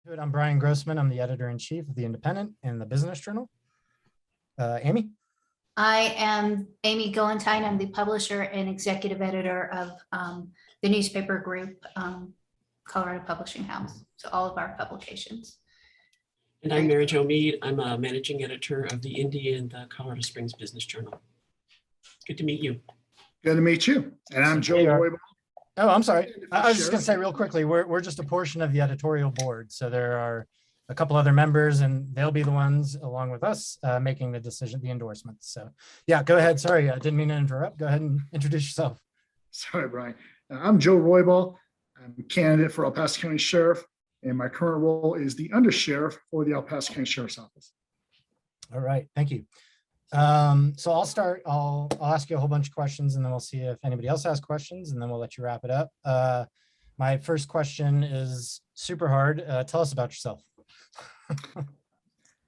Good. I'm Brian Grossman. I'm the editor-in-chief of The Independent and the Business Journal. Amy? I am Amy Galentine. I'm the publisher and executive editor of the newspaper group, Colorado Publishing House. So all of our publications. And I'm Mary Jo Mead. I'm a managing editor of the Indy and the Colorado Springs Business Journal. Good to meet you. Good to meet you. And I'm Joe Hey, Roybal. Oh, I'm sorry. I was just going to say real quickly, we're just a portion of the editorial board. So there are a couple other members and they'll be the ones along with us making the decision, the endorsements. So yeah, go ahead. Sorry, I didn't mean to interrupt. Go ahead and introduce yourself. Sorry, Brian. I'm Joe Roybal. I'm a candidate for El Paso County Sheriff, and my current role is the undersheriff for the El Paso County Sheriff's Office. All right, thank you. So I'll start, I'll ask you a whole bunch of questions and then we'll see if anybody else has questions and then we'll let you wrap it up. My first question is super hard. Tell us about yourself.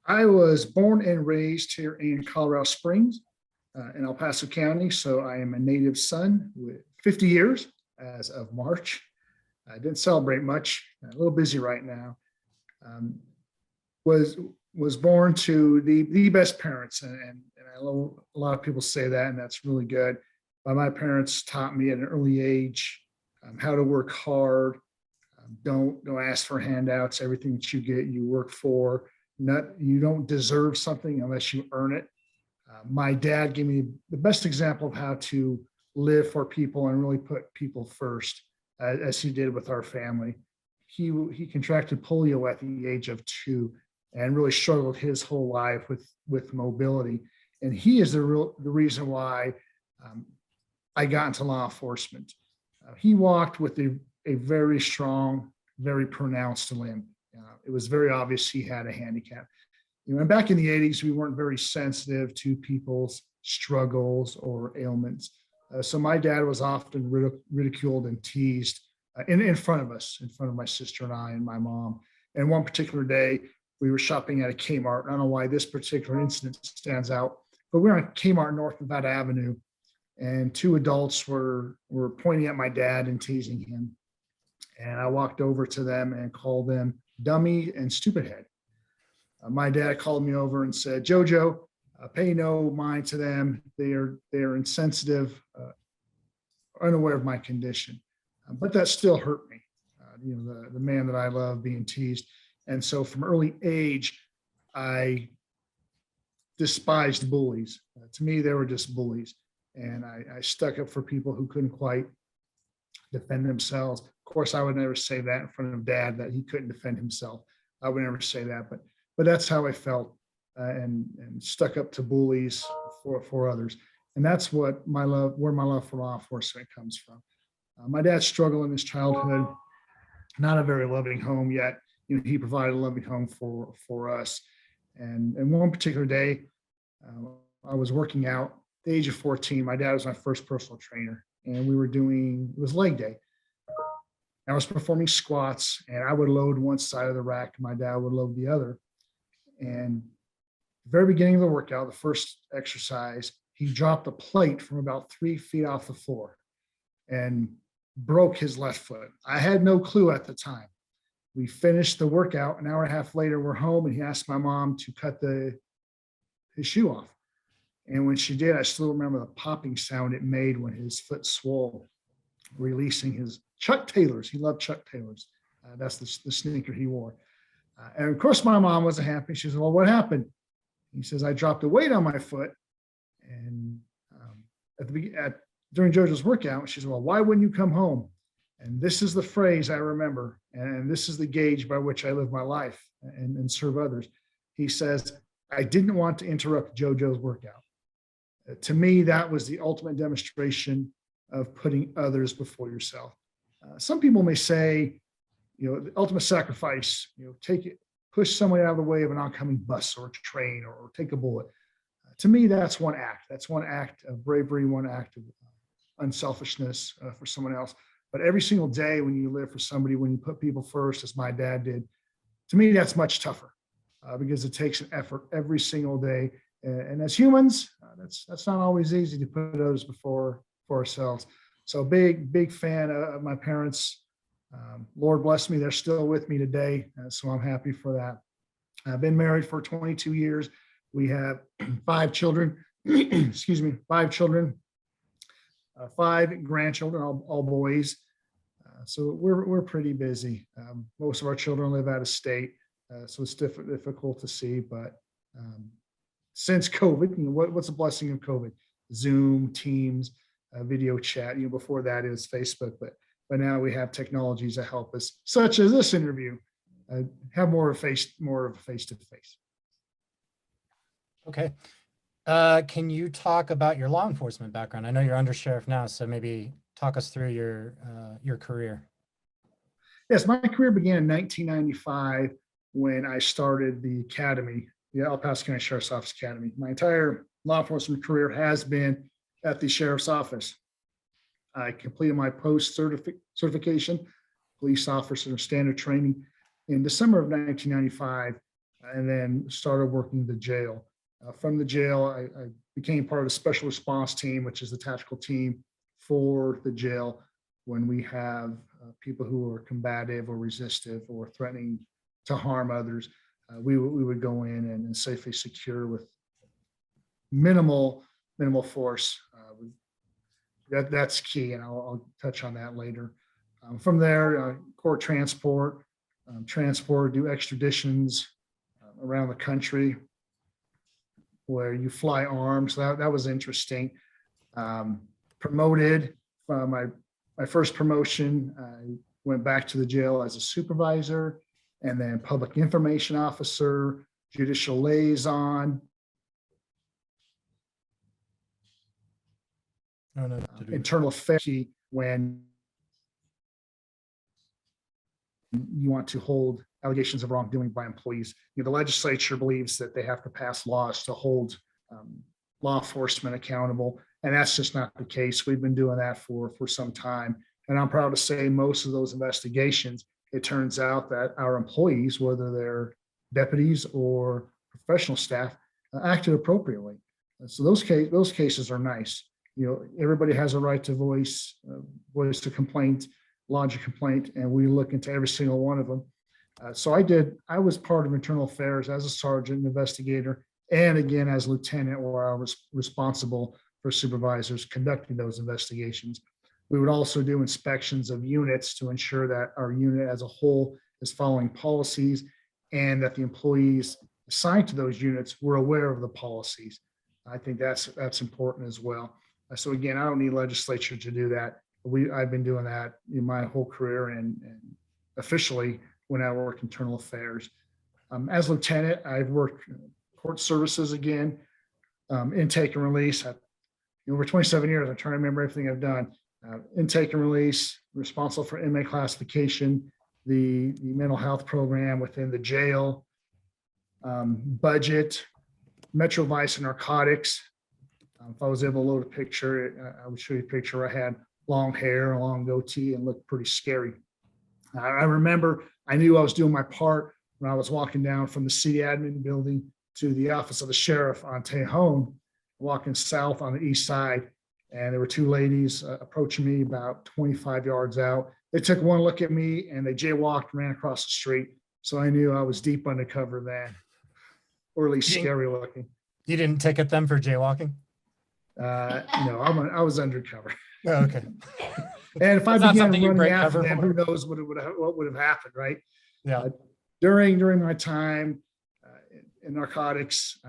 I was born and raised here in Colorado Springs in El Paso County. So I am a native son with 50 years as of March. I didn't celebrate much, a little busy right now. Was born to the best parents, and I know a lot of people say that, and that's really good. But my parents taught me at an early age how to work hard. Don't ask for handouts. Everything that you get, you work for. You don't deserve something unless you earn it. My dad gave me the best example of how to live for people and really put people first, as he did with our family. He contracted polio at the age of 2 and really struggled his whole life with mobility. And he is the reason why I got into law enforcement. He walked with a very strong, very pronounced limp. It was very obvious he had a handicap. And back in the 80s, we weren't very sensitive to people's struggles or ailments. So my dad was often ridiculed and teased in front of us, in front of my sister and I and my mom. And one particular day, we were shopping at a Kmart. I don't know why this particular incident stands out, but we were on Kmart North Nevada Avenue, and 2 adults were pointing at my dad and teasing him. And I walked over to them and called them dummy and stupid head. My dad called me over and said, "Jojo, pay no mind to them. They are insensitive, unaware of my condition." But that still hurt me. The man that I love being teased. And so from early age, I despised bullies. To me, they were just bullies. And I stuck up for people who couldn't quite defend themselves. Of course, I would never say that in front of Dad, that he couldn't defend himself. I would never say that, but that's how I felt, and stuck up to bullies for others. And that's where my love for law enforcement comes from. My dad struggled in his childhood, not a very loving home yet. He provided a loving home for us. And one particular day, I was working out at the age of 14. My dad was my first personal trainer, and it was leg day. I was performing squats, and I would load one side of the rack, and my dad would load the other. And the very beginning of the workout, the first exercise, he dropped a plate from about 3 feet off the floor and broke his left foot. I had no clue at the time. We finished the workout. An hour and a half later, we're home, and he asked my mom to cut his shoe off. And when she did, I still remember the popping sound it made when his foot swole, releasing his Chuck Taylors. He loved Chuck Taylors. That's the sneaker he wore. And of course, my mom wasn't happy. She said, "Well, what happened?" He says, "I dropped a weight on my foot." And during JoJo's workout, she said, "Well, why wouldn't you come home?" And this is the phrase I remember, and this is the gauge by which I live my life and serve others. He says, "I didn't want to interrupt JoJo's workout." To me, that was the ultimate demonstration of putting others before yourself. Some people may say, the ultimate sacrifice, push somebody out of the way of an oncoming bus or a train, or take a bullet. To me, that's one act. That's one act of bravery, one act of unselfishness for someone else. But every single day when you live for somebody, when you put people first, as my dad did, to me, that's much tougher because it takes an effort every single day. And as humans, that's not always easy to put others before ourselves. So big fan of my parents. Lord bless me, they're still with me today, so I'm happy for that. I've been married for 22 years. We have 5 children, excuse me, 5 children, 5 grandchildren, all boys. So we're pretty busy. Most of our children live out of state, so it's difficult to see. But since COVID, what's the blessing of COVID? Zoom, Teams, video chat. Before that it was Facebook, but now we have technologies that help us, such as this interview, have more of a face to face. Okay. Can you talk about your law enforcement background? I know you're under sheriff now, so maybe talk us through your career. Yes, my career began in 1995 when I started the academy, the El Paso County Sheriff's Office Academy. My entire law enforcement career has been at the sheriff's office. I completed my post certification, police officer standard training in December of 1995, and then started working the jail. From the jail, I became part of the special response team, which is the tactical team for the jail when we have people who are combative or resistive or threatening to harm others. We would go in and safely secure with minimal force. That's key, and I'll touch on that later. From there, court transport, do extraditions around the country where you fly armed. So that was interesting. Promoted from my first promotion, I went back to the jail as a supervisor, and then public information officer, judicial liaison, internal affairs, when you want to hold allegations of wrongdoing by employees. The legislature believes that they have to pass laws to hold law enforcement accountable, and that's just not the case. We've been doing that for some time, and I'm proud to say most of those investigations, it turns out that our employees, whether they're deputies or professional staff, acted appropriately. So those cases are nice. Everybody has a right to voice a complaint, lodge a complaint, and we look into every single one of them. So I was part of internal affairs as a sergeant investigator, and again as lieutenant, where I was responsible for supervisors conducting those investigations. We would also do inspections of units to ensure that our unit as a whole is following policies, and that the employees assigned to those units were aware of the policies. I think that's important as well. So again, I don't need legislature to do that. I've been doing that in my whole career, and officially when I worked internal affairs. As lieutenant, I've worked court services again, intake and release. Over 27 years, I'm trying to remember everything I've done. Intake and release, responsible for inmate classification, the mental health program within the jail, budget, Metro Vice and narcotics. If I was able to load a picture, I would show you a picture where I had long hair, a long goatee, and looked pretty scary. I remember I knew I was doing my part when I was walking down from the city admin building to the office of the sheriff on Tejon, walking south on the east side. And there were 2 ladies approaching me about 25 yards out. They took one look at me and they jaywalked, ran across the street. So I knew I was deep undercover then, or at least scary looking. You didn't ticket them for jaywalking? No, I was undercover. Oh, okay. And if I That's began something you running break after cover them, for. who knows what would have happened, right? Yeah. During my time in narcotics,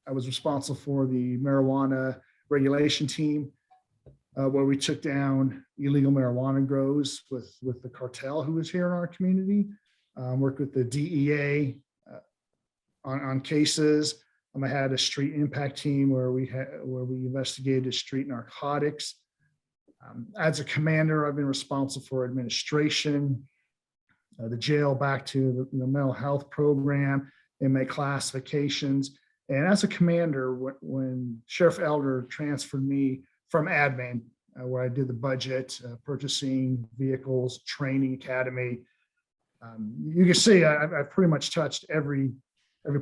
I was responsible for the marijuana regulation team, where we took down illegal marijuana grows with the cartel who was here in our community. Worked with the DEA on cases. I had a street impact team where we investigated street narcotics. As a commander, I've been responsible for administration, the jail, back to the mental health program, inmate classifications. And as a commander, when Sheriff Elder transferred me from admin, where I did the budget, purchasing, vehicles, training academy, you can see I've pretty much touched every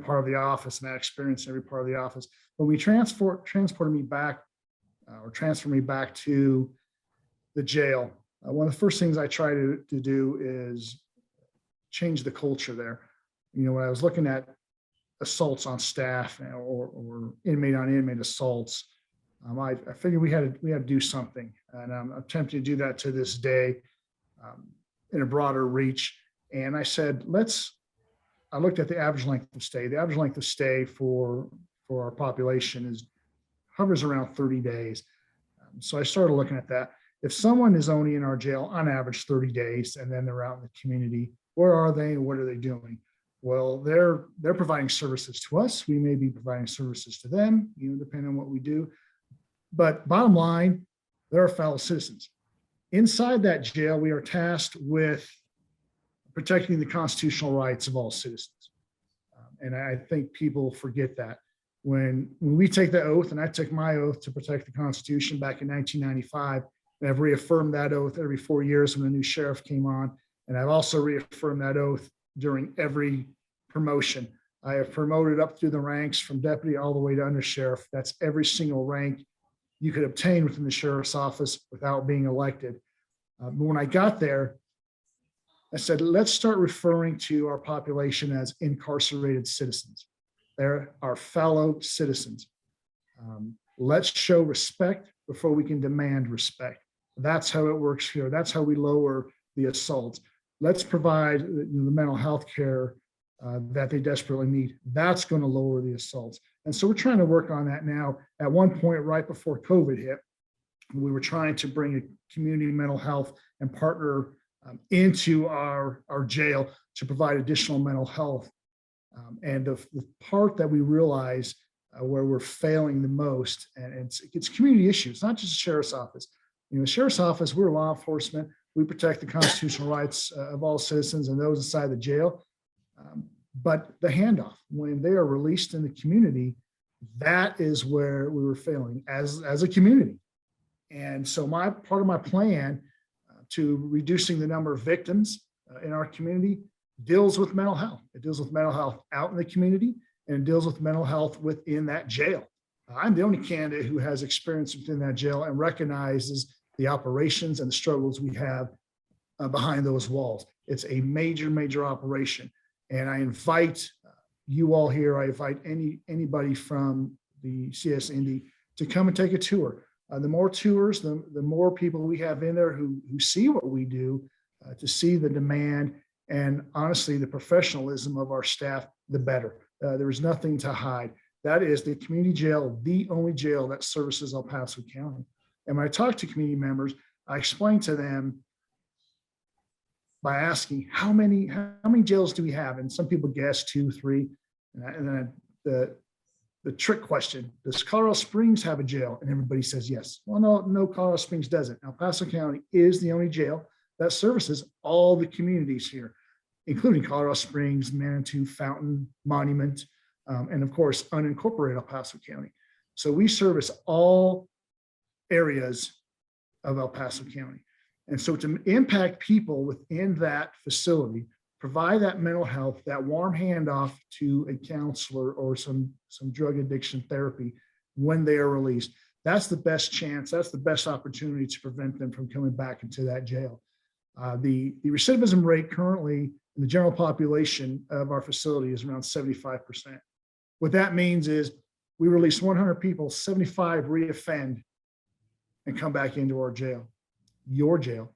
part of the office, and that experience every part of the office. When we transported me back, or transferred me back to the jail, one of the first things I try to do is change the culture there. When I was looking at assaults on staff or inmate on inmate assaults, I figured we had to do something, and I'm attempting to do that to this day in a broader reach. And I said, I looked at the average length of stay. The average length of stay for our population hovers around 30 days. So I started looking at that. If someone is only in our jail on average 30 days, and then they're out in the community, where are they and what are they doing? Well, they're providing services to us. We may be providing services to them, depending on what we do. But bottom line, they're our fellow citizens. Inside that jail, we are tasked with protecting the constitutional rights of all citizens. And I think people forget that. When we take the oath, and I took my oath to protect the Constitution back in 1995, and I've reaffirmed that oath every 4 years when a new sheriff came on. And I've also reaffirmed that oath during every promotion. I have promoted up through the ranks from deputy all the way to under sheriff. That's every single rank you could obtain within the sheriff's office without being elected. But when I got there, I said, let's start referring to our population as incarcerated citizens. They're our fellow citizens. Let's show respect before we can demand respect. That's how it works here. That's how we lower the assaults. Let's provide the mental health care that they desperately need. That's going to lower the assaults. And so we're trying to work on that now. At one point, right before COVID hit, we were trying to bring a community mental health and partner into our jail to provide additional mental health. And the part that we realize where we're failing the most, and it's community issues, not just the sheriff's office. The sheriff's office, we're law enforcement. We protect the constitutional rights of all citizens and those inside the jail. But the handoff, when they are released in the community, that is where we were failing as a community. And so part of my plan to reducing the number of victims in our community deals with mental health. It deals with mental health out in the community, and it deals with mental health within that jail. I'm the only candidate who has experience within that jail and recognizes the operations and the struggles we have behind those walls. It's a major, major operation. And I invite you all here, I invite anybody from the CS Indy to come and take a tour. The more tours, the more people we have in there who see what we do, to see the demand and honestly the professionalism of our staff, the better. There is nothing to hide. That is the community jail, the only jail that services El Paso County. And when I talk to community members, I explain to them by asking how many jails do we have? And some people guess 2, 3. And then the trick question, does Colorado Springs have a jail? And everybody says yes. Well, no, Colorado Springs doesn't. El Paso County is the only jail that services all the communities here, including Colorado Springs, Manitou, Fountain, Monument, and of course, unincorporated El Paso County. So we service all areas of El Paso County. And so to impact people within that facility, provide that mental health, that warm handoff to a counselor or some drug addiction therapy when they are released, that's the best chance, that's the best opportunity to prevent them from coming back into that jail. The recidivism rate currently in the general population of our facility is around 75%. What that means is we release 100 people, 75 reoffend and come back into our jail, your jail.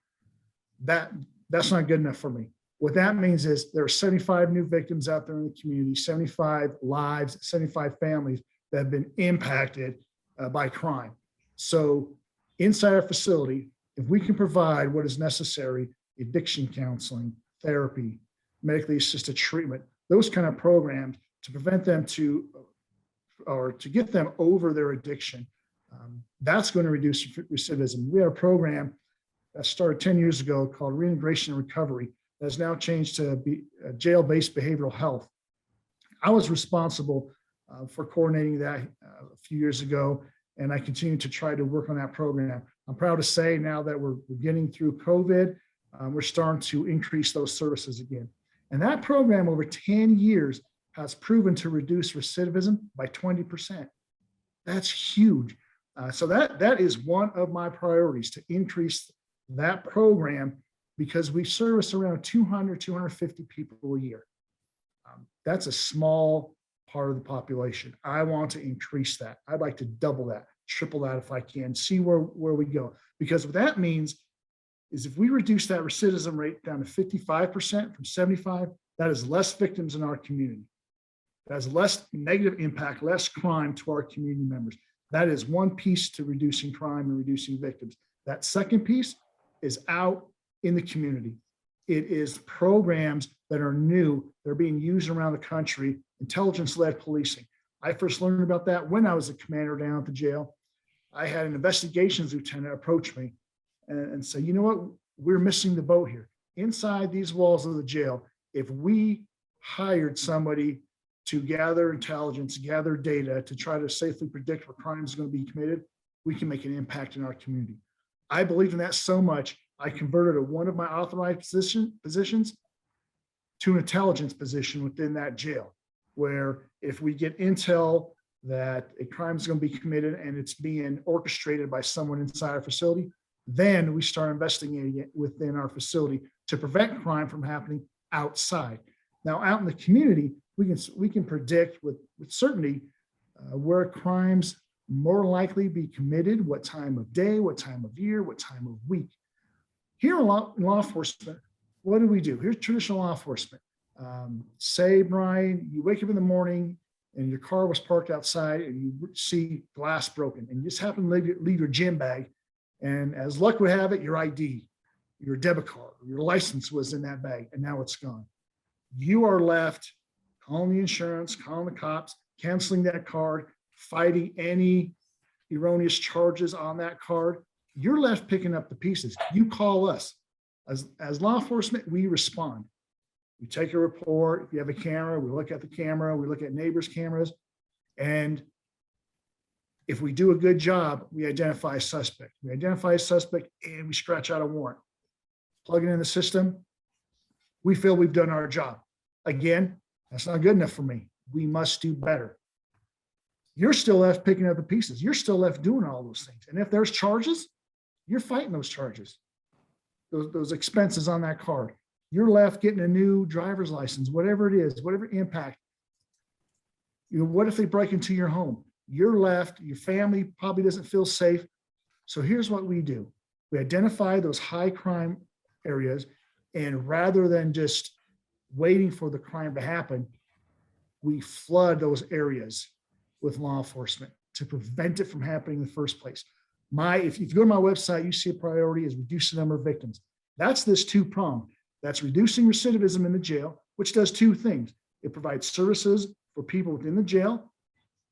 That's not good enough for me. What that means is there are 75 new victims out there in the community, 75 lives, 75 families that have been impacted by crime. So inside our facility, if we can provide what is necessary, addiction counseling, therapy, medically assisted treatment, those kind of programs to prevent them to get them over their addiction, that's going to reduce recidivism. We had a program that started 10 years ago called Reintegration and Recovery that has now changed to be jail-based behavioral health. I was responsible for coordinating that a few years ago, and I continue to try to work on that program. I'm proud to say now that we're getting through COVID, we're starting to increase those services again. And that program over 10 years has proven to reduce recidivism by 20%. That's huge. So that is one of my priorities, to increase that program because we service around 200, 250 people a year. That's a small part of the population. I want to increase that. I'd like to double that, triple that if I can, see where we go. Because what that means is if we reduce that recidivism rate down to 55% from 75, that is less victims in our community. That has less negative impact, less crime to our community members. That is one piece to reducing crime and reducing victims. That second piece is out in the community. It is programs that are new. They're being used around the country, intelligence-led policing. I first learned about that when I was a commander down at the jail. I had an investigations lieutenant approach me and say, you know what, we're missing the boat here. Inside these walls of the jail, if we hired somebody to gather intelligence, gather data to try to safely predict where crime is going to be committed, we can make an impact in our community. I believe in that so much, I converted one of my authorized positions to an intelligence position within that jail, where if we get intel that a crime is going to be committed and it's being orchestrated by someone inside our facility, then we start investigating it within our facility to prevent crime from happening outside. Now, out in the community, we can predict with certainty where crimes more likely be committed, what time of day, what time of year, what time of week. Here in law enforcement, what do we do? Here's traditional law enforcement. Say, Brian, you wake up in the morning and your car was parked outside and you see glass broken and you just happen to leave your gym bag. And as luck would have it, your ID, your debit card, your license was in that bag and now it's gone. You are left calling the insurance, calling the cops, canceling that card, fighting any erroneous charges on that card. You're left picking up the pieces. You call us. As law enforcement, we respond. We take a report. If you have a camera, we look at the camera, we look at neighbors' cameras. And if we do a good job, we identify a suspect. We identify a suspect and we scratch out a warrant. Plug it in the system. We feel we've done our job. Again, that's not good enough for me. We must do better. You're still left picking up the pieces. You're still left doing all those things. And if there's charges, you're fighting those charges, those expenses on that card. You're left getting a new driver's license, whatever it is, whatever impact. You know, what if they break into your home? You're left, your family probably doesn't feel safe. So here's what we do. We identify those high crime areas, and rather than just waiting for the crime to happen, we flood those areas with law enforcement to prevent it from happening in the first place. If you go to my website, you see a priority is reduce the number of victims. That's this two-pronged. That's reducing recidivism in the jail, which does two things. It provides services for people within the jail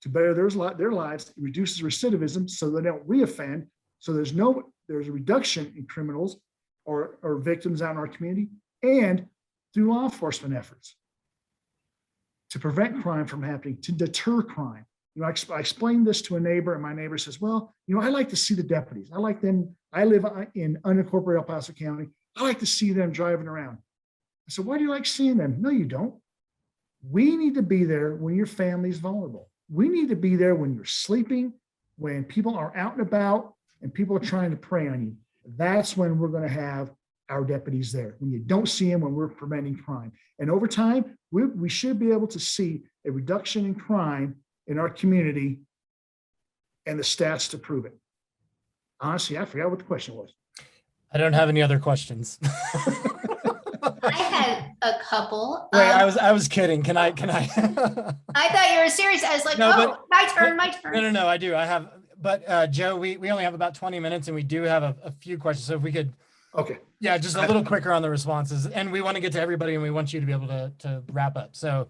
to better their lives. It reduces recidivism so they don't reoffend. So there's a reduction in criminals or victims out in our community, and through law enforcement efforts to prevent crime from happening, to deter crime. You know, I explained this to a neighbor, and my neighbor says, well, you know, I like to see the deputies. I like them. I live in unincorporated El Paso County. I like to see them driving around. I said, why do you like seeing them? No, you don't. We need to be there when your family's vulnerable. We need to be there when you're sleeping, when people are out and about and people are trying to prey on you. That's when we're going to have our deputies there. When you don't see them, when we're preventing crime. And over time, we should be able to see a reduction in crime in our community and the stats to prove it. Honestly, I forgot what the question was. I don't have any other questions. I had a couple. Wait, I was kidding. Can I? I thought you were serious. I was like, No, oh, my turn. No, I do. I have, but Joe, we only have about 20 minutes and we do have a few questions. So if we could, Okay. yeah, just a little quicker on the responses, and we want to get to everybody and we want you to be able to wrap up. So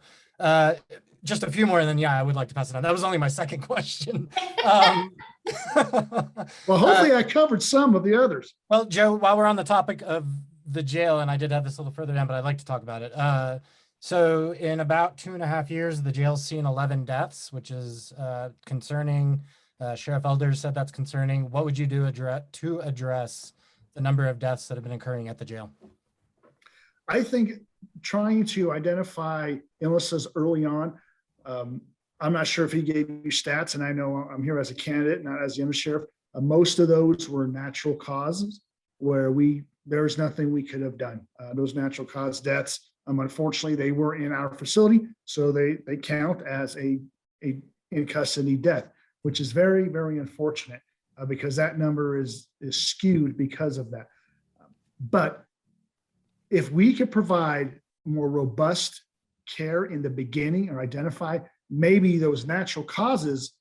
just a few more, and then, yeah, I would like to pass it on. That was only my second question. Well, hopefully I covered some of the others. Well, Joe, while we're on the topic of the jail, and I did have this a little further down, but I'd like to talk about it. So in about 2.5 years, the jail's seen 11 deaths, which is concerning. Sheriff Elders said that's concerning. What would you do to address the number of deaths that have been occurring at the jail? I think trying to identify illnesses early on. I'm not sure if he gave you stats, and I know I'm here as a candidate, not as the undersheriff. Most of those were natural causes. where there's nothing we could have done. Those natural cause deaths, unfortunately, they were in our facility, so they count as a in custody death, which is very, very unfortunate because that number is skewed because of that. But if we could provide more robust care in the beginning or identify maybe those natural causes,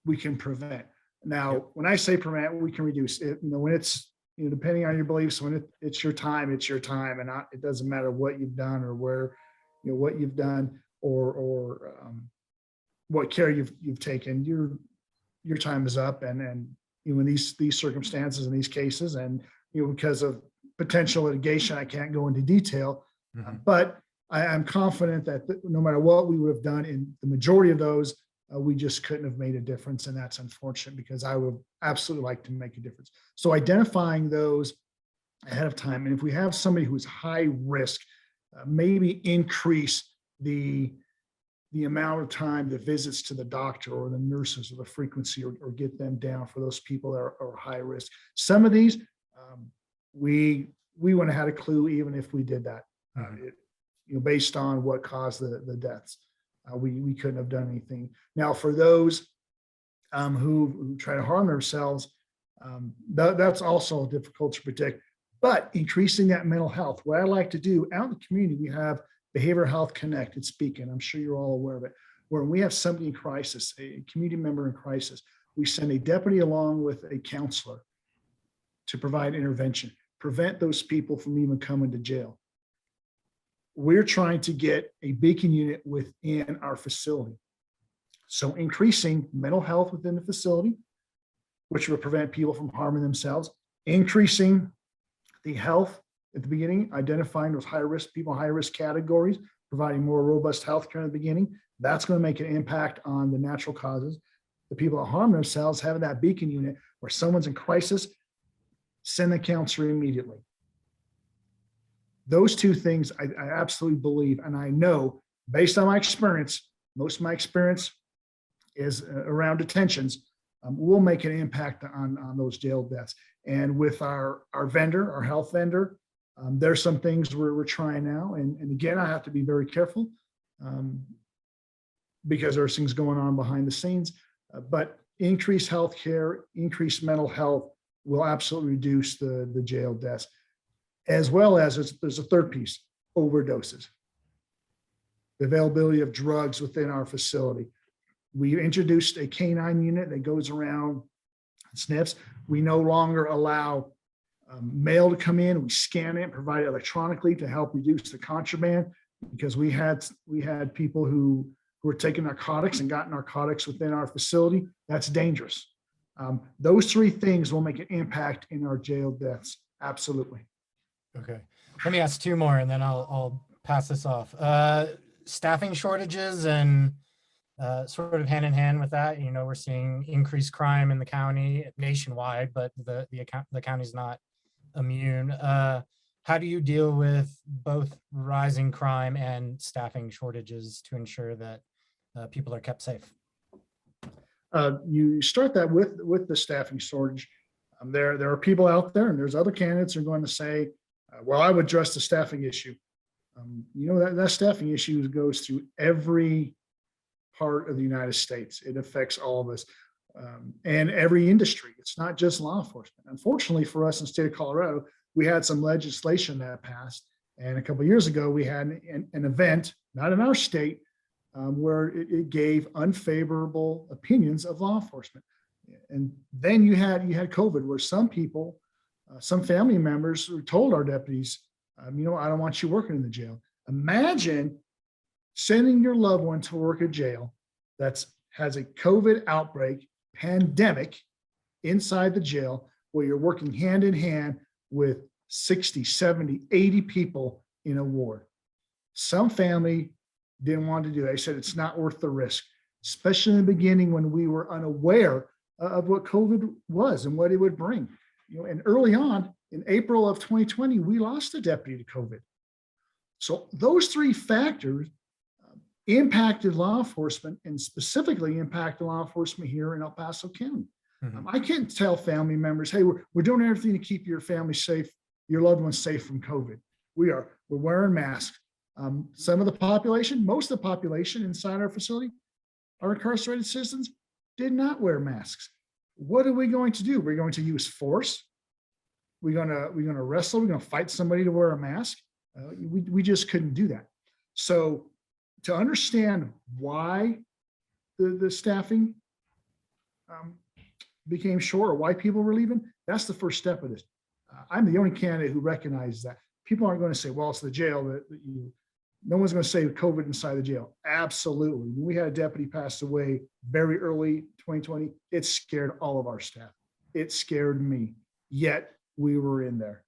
we can prevent. Now, Yep. when I say prevent, we can reduce it. When it's, depending on your beliefs, when it's your time, and it doesn't matter what you've done or where, what you've done or what care you've taken. Your time is up, and in these circumstances, in these cases, and because of potential litigation, I can't go into detail, but I'm confident that no matter what we would have done in the majority of those, we just couldn't have made a difference. And that's unfortunate because I would absolutely like to make a difference. So identifying those ahead of time. And if we have somebody who's high risk, maybe increase the amount of time, the visits to the doctor or the nurses, or the frequency, or get them down for those people that are high risk. Some of these, we wouldn't have had a clue even if we did that, based on what caused the deaths. We couldn't have done anything. Now, for those who try to harm themselves, that's also difficult to predict. But increasing that mental health, what I like to do out in the community, we have Behavioral Health Connect and Speaking. I'm sure you're all aware of it. Where we have somebody in crisis, a community member in crisis, we send a deputy along with a counselor to provide intervention, prevent those people from even coming to jail. We're trying to get a beacon unit within our facility. So increasing mental health within the facility, which will prevent people from harming themselves, increasing the health at the beginning, identifying those high-risk people, high-risk categories, providing more robust health care in the beginning. That's going to make an impact on the natural causes. The people that harm themselves, having that beacon unit where someone's in crisis, send the counselor immediately. Those two things I absolutely believe, and I know based on my experience, most of my experience is around detentions, will make an impact on those jail deaths. And with our vendor, our health vendor, there's some things we're trying now. And again, I have to be very careful because there's things going on behind the scenes. But increased healthcare, increased mental health will absolutely reduce the jail deaths. As well as there's a third piece, overdoses. The availability of drugs within our facility. We introduced a canine unit that goes around sniffs. We no longer allow mail to come in. We scan it, provide it electronically to help reduce the contraband, because we had people who were taking narcotics and got narcotics within our facility. That's dangerous. Those three things will make an impact in our jail deaths. Absolutely. Okay. Let me ask two more and then I'll pass this off. Staffing shortages and sort of hand in hand with that, we're seeing increased crime in the county nationwide, but the county's not immune. How do you deal with both rising crime and staffing shortages to ensure that people are kept safe? You start that with the staffing shortage. There are people out there, and there's other candidates who are going to say, well, I would address the staffing issue. That staffing issue goes through every part of the United States. It affects all of us and every industry. It's not just law enforcement. Unfortunately for us in the state of Colorado, we had some legislation that passed. And a couple of years ago, we had an event, not in our state, where it gave unfavorable opinions of law enforcement. And then you had COVID, where some people, some family members told our deputies, I don't want you working in the jail. Imagine sending your loved one to work at jail that has a COVID outbreak, pandemic inside the jail, where you're working hand in hand with 60, 70, 80 people in a ward. Some family didn't want to do it. They said it's not worth the risk, especially in the beginning when we were unaware of what COVID was and what it would bring. And early on in April of 2020, we lost a deputy to COVID. So those three factors impacted law enforcement, and specifically impacted law enforcement here in El Paso County. I can't tell family members, hey, we're doing everything to keep your family safe, your loved ones safe from COVID. We're wearing masks. Some of the population, most of the population inside our facility, our incarcerated citizens did not wear masks. What are we going to do? We're going to use force. We're gonna wrestle. We're gonna fight somebody to wear a mask. We just couldn't do that. So to understand why the staffing became short or why people were leaving, that's the first step of this. I'm the only candidate who recognizes that. People aren't going to say, well, it's the jail that you, no one's going to say COVID inside the jail. Absolutely. When we had a deputy pass away very early 2020, it scared all of our staff. It scared me, yet we were in there.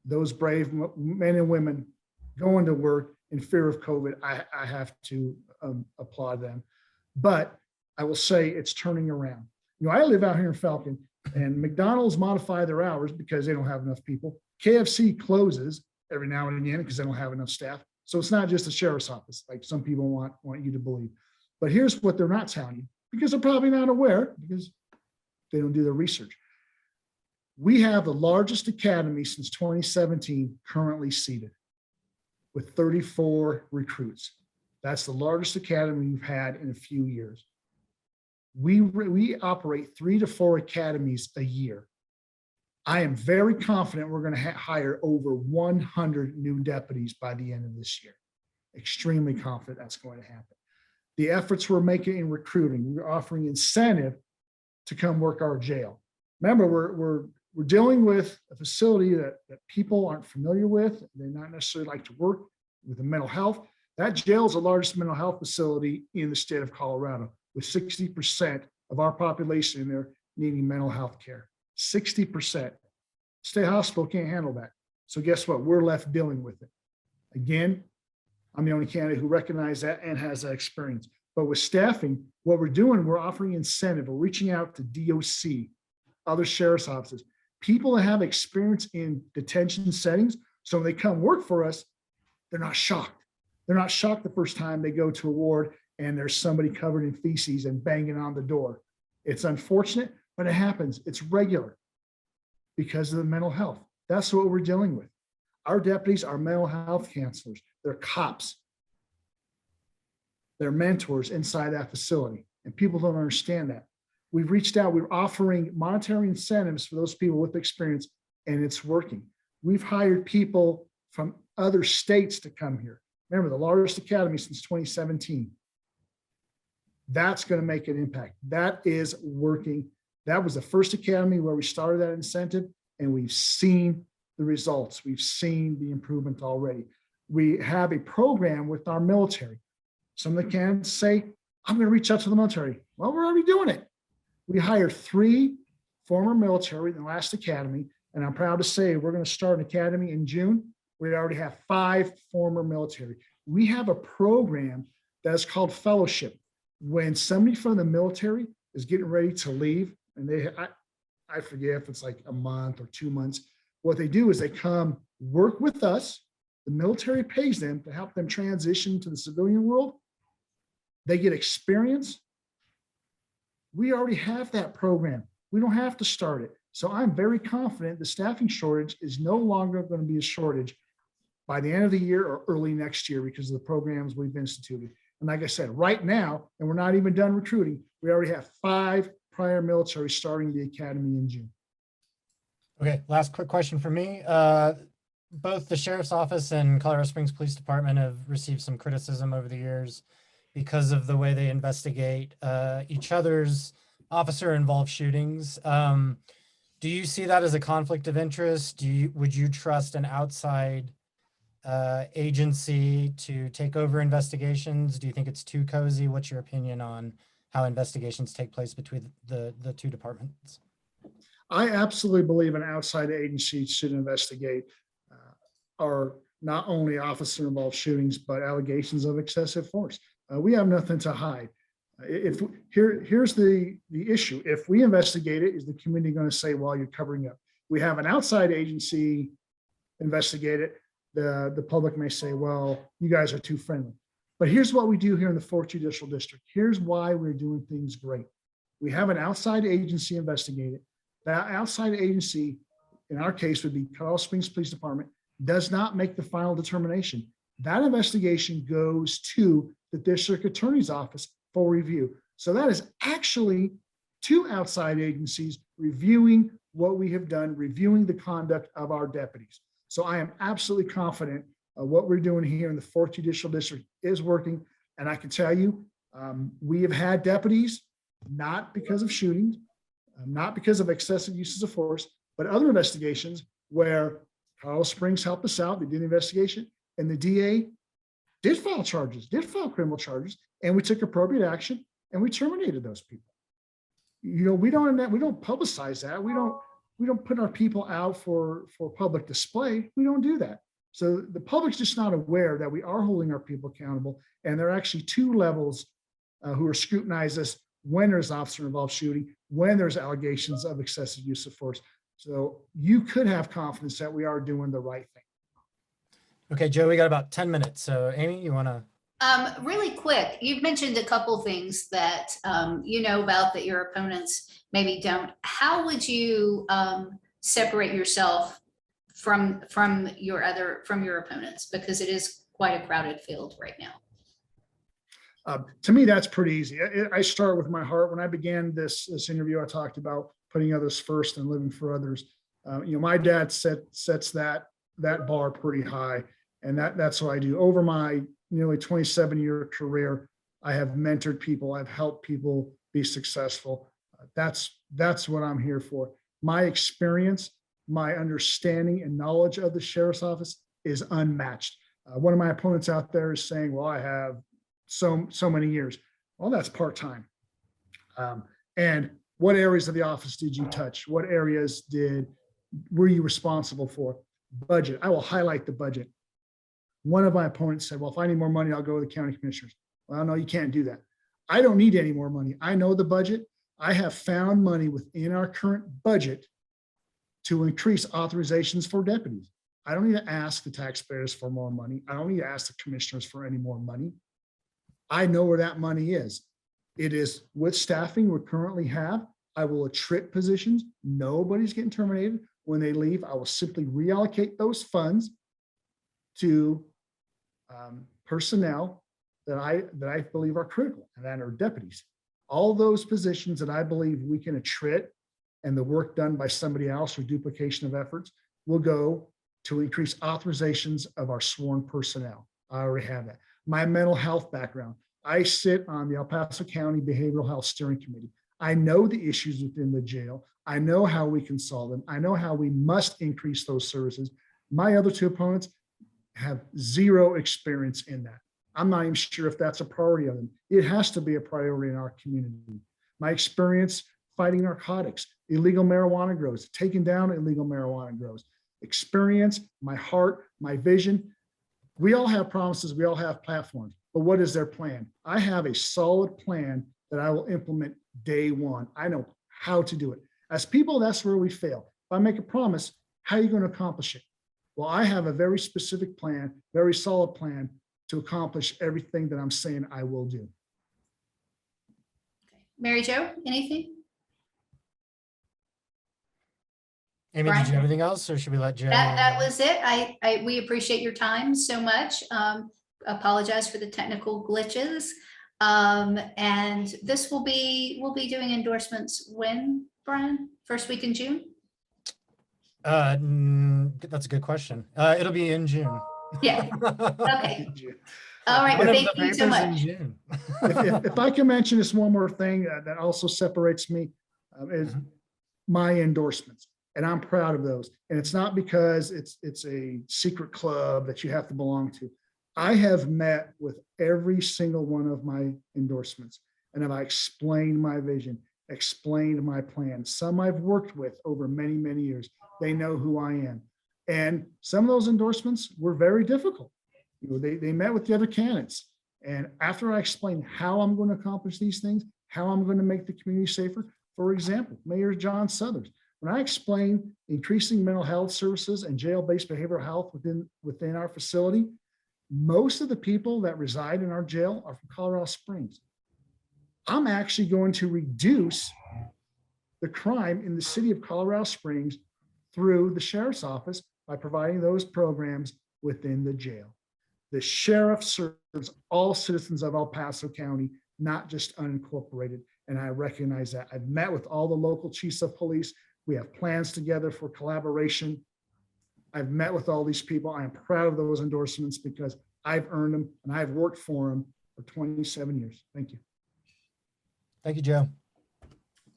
Those brave men and women going to work in fear of COVID, I have to applaud them. But I will say it's turning around. You know, I live out here in Falcon, and McDonald's modify their hours because they don't have enough people. KFC closes every now and again because they don't have enough staff. So it's not just the sheriff's office, like some people want you to believe. But here's what they're not telling you, because they're probably not aware, because they don't do their research. We have the largest academy since 2017 currently seated with 34 recruits. That's the largest academy we've had in a few years. We operate 3 to 4 academies a year. I am very confident we're going to hire over 100 new deputies by the end of this year. Extremely confident that's going to happen. The efforts we're making in recruiting, we're offering incentive to come work our jail. Remember, we're dealing with a facility that people aren't familiar with. They not necessarily like to work with the mental health. That jail is the largest mental health facility in the state of Colorado, with 60% of our population in there needing mental health care. 60%. State hospital can't handle that. So guess what? We're left dealing with it. Again, I'm the only candidate who recognizes that and has that experience. But with staffing, what we're doing, we're offering incentive. We're reaching out to DOC, other sheriff's offices, people that have experience in detention settings. So when they come work for us, they're not shocked. They're not shocked the first time they go to a ward and there's somebody covered in feces and banging on the door. It's unfortunate, but it happens. It's regular because of the mental health. That's what we're dealing with. Our deputies are mental health counselors. They're cops. They're mentors inside that facility. And people don't understand that. We've reached out, we're offering monetary incentives for those people with experience, and it's working. We've hired people from other states to come here. Remember, the largest academy since 2017. That's going to make an impact. That is working. That was the first academy where we started that incentive, and we've seen the results. We've seen the improvement already. We have a program with our military. Some of the candidates say, I'm going to reach out to the military. Well, we're already doing it. We hired 3 former military in the last academy, and I'm proud to say we're going to start an academy in June. We already have 5 former military. We have a program that's called fellowship. When somebody from the military is getting ready to leave, and I forget if it's like a month or 2 months, what they do is they come work with us. The military pays them to help them transition to the civilian world. They get experience. We already have that program. We don't have to start it. So I'm very confident the staffing shortage is no longer going to be a shortage by the end of the year or early next year because of the programs we've instituted. And like I said, right now, and we're not even done recruiting, we already have 5 prior military starting the academy in June. Okay, last quick question for me. Both the Sheriff's Office and Colorado Springs Police Department have received some criticism over the years because of the way they investigate each other's officer-involved shootings. Do you see that as a conflict of interest? Would you trust an outside agency to take over investigations? Do you think it's too cozy? What's your opinion on how investigations take place between the 2 departments? I absolutely believe an outside agency should investigate our not only officer-involved shootings, but allegations of excessive force. We have nothing to hide. Here's the issue. If we investigate it, is the community going to say, well, you're covering up? We have an outside agency investigate it. The public may say, well, you guys are too friendly. But here's what we do here in the 4th Judicial District. Here's why we're doing things great. We have an outside agency investigate it. That outside agency, in our case, would be Colorado Springs Police Department, does not make the final determination. That investigation goes to the district attorney's office for review. So that is actually two outside agencies reviewing what we have done, reviewing the conduct of our deputies. So I am absolutely confident what we're doing here in the 4th Judicial District is working. And I can tell you, we have had deputies, not because of shootings, not because of excessive uses of force, but other investigations where Colorado Springs helped us out. They did an investigation and the DA did file charges, did file criminal charges, and we took appropriate action and we terminated those people. You know, we don't publicize that. We don't put our people out for public display. We don't do that. So the public's just not aware that we are holding our people accountable. And there are actually two levels who are scrutinized us when there's officer-involved shooting, when there's allegations of excessive use of force. So you could have confidence that we are doing the right thing. Okay, Joe, we got about 10 minutes. So Amy, you want to? Really quick, you've mentioned a couple things that you know about that your opponents maybe don't. How would you separate yourself from your opponents? Because it is quite a crowded field right now. To me, that's pretty easy. I start with my heart. When I began this interview, I talked about putting others first and living for others. You know, my dad sets that bar pretty high, and that's what I do. Over my nearly 27-year career, I have mentored people. I've helped people be successful. That's what I'm here for. My experience, my understanding and knowledge of the sheriff's office is unmatched. One of my opponents out there is saying, well, I have so many years. Well, that's part-time. And what areas of the office did you touch? What areas were you responsible for? Budget. I will highlight the budget. One of my opponents said, well, if I need more money, I'll go to the county commissioners. Well, no, you can't do that. I don't need any more money. I know the budget. I have found money within our current budget to increase authorizations for deputies. I don't need to ask the taxpayers for more money. I don't need to ask the commissioners for any more money. I know where that money is. It is with staffing we currently have. I will attrit positions. Nobody's getting terminated. When they leave, I will simply reallocate those funds to personnel that I believe are critical, and that are deputies. All those positions that I believe we can attrit and the work done by somebody else or duplication of efforts will go to increase authorizations of our sworn personnel. I already have that. My mental health background. I sit on the El Paso County Behavioral Health Steering Committee. I know the issues within the jail. I know how we can solve them. I know how we must increase those services. My other two opponents have zero experience in that. I'm not even sure if that's a priority of them. It has to be a priority in our community. My experience fighting narcotics, illegal marijuana grows, taking down illegal marijuana grows, experience, my heart, my vision. We all have promises. We all have platforms, but what is their plan? I have a solid plan that I will implement day one. I know how to do it. As people, that's where we fail. If I make a promise, how are you going to accomplish it? Well, I have a very specific plan, very solid plan to accomplish everything that I'm saying I will do. Mary Jo, anything? Amy, Brian? did you have anything else, or should we let Joe? That was it. We appreciate your time so much. Apologize for the technical glitches. And we'll be doing endorsements when, Brian? First week in June? That's a good question. It'll be in June. Yeah. Okay. All right. Put it in Thank the you so papers in much. June. If I can mention just one more thing that also separates me is my endorsements. And I'm proud of those. And it's not because it's a secret club that you have to belong to. I have met with every single one of my endorsements, and have I explained my vision, explained my plan. Some I've worked with over many, many years. They know who I am. And some of those endorsements were very difficult. You know, they met with the other candidates. And after I explained how I'm going to accomplish these things, how I'm going to make the community safer, for example, Mayor John Suthers, when I explained increasing mental health services and jail-based behavioral health within our facility, most of the people that reside in our jail are from Colorado Springs. I'm actually going to reduce the crime in the city of Colorado Springs through the sheriff's office by providing those programs within the jail. The sheriff serves all citizens of El Paso County, not just unincorporated, and I recognize that. I've met with all the local chiefs of police. We have plans together for collaboration. I've met with all these people. I am proud of those endorsements because I've earned them and I've worked for them for 27 years. Thank you. Thank you, Joe.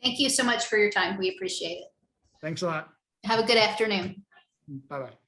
Thank you so much for your time. We appreciate it. Thanks a lot. Have a good afternoon. Bye-bye.